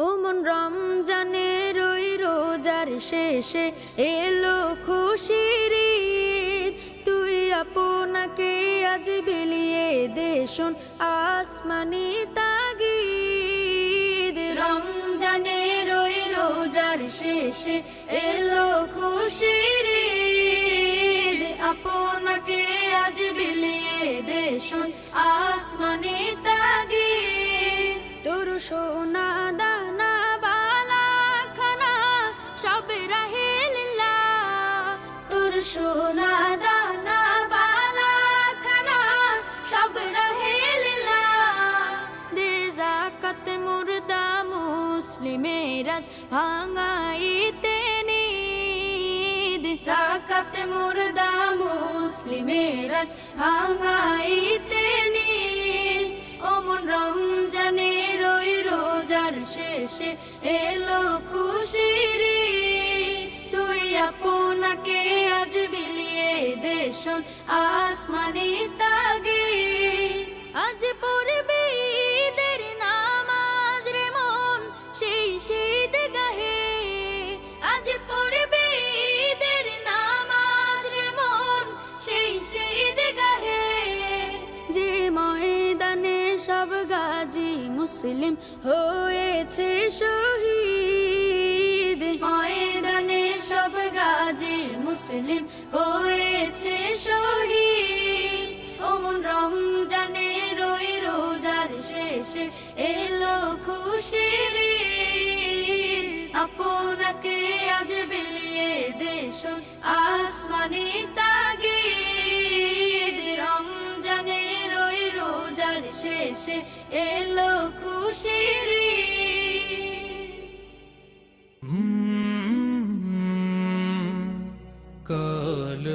ও মন রমজানের ওই রোজার শেষে এলো খুশির ঈদ। তুই আপনাকে আজ বিলিয়ে দে শোন আসমানি তাগিদ। রমজানের ওই রোজার শেষে এলো খুশির ঈদ। আপনাকে আজ বিলিয়ে দে শোন আসমানি তাগিদ। তোর সোনা দানা বালা খানা সব রাহে লিল্লাহ। তোর সোনা দানা বালা খানা সব রাহে লিল্লাহ। দে যাকাত মুর্দা মুসলিমের আজ ভাঙাইতে নিদ। যাকাত মুর্দা মুসলিমের আজ ভাঙাইতে নিদ। ও মন রমজানের ওই রোজার শেষে এলো খুশির ঈদ। তুই আপনাকে আজ বিলিয়ে দে শোন আসমানি তাগিদ। আজ পড়বি ঈদের নামাজ রে মন সেই শীত গাহে। আজ পড়বি ঈদের নামাজ রে মন সেই শীত গাহে। যে ময়দানে সব গাজী মুসলিম হয়েছে শহীদ। ময়দানে সব গাজী মুসলিম হয়েছে শহীদ। ও মন রমজানের ওই রোজার শেষে এলো খুশির ঈদ। আপনাকে আজ বিলিয়ে দে শোন আসমানি তাগিদ। রমজানের ওই রোজার শেষে এলো খুশির ঈদ। কাল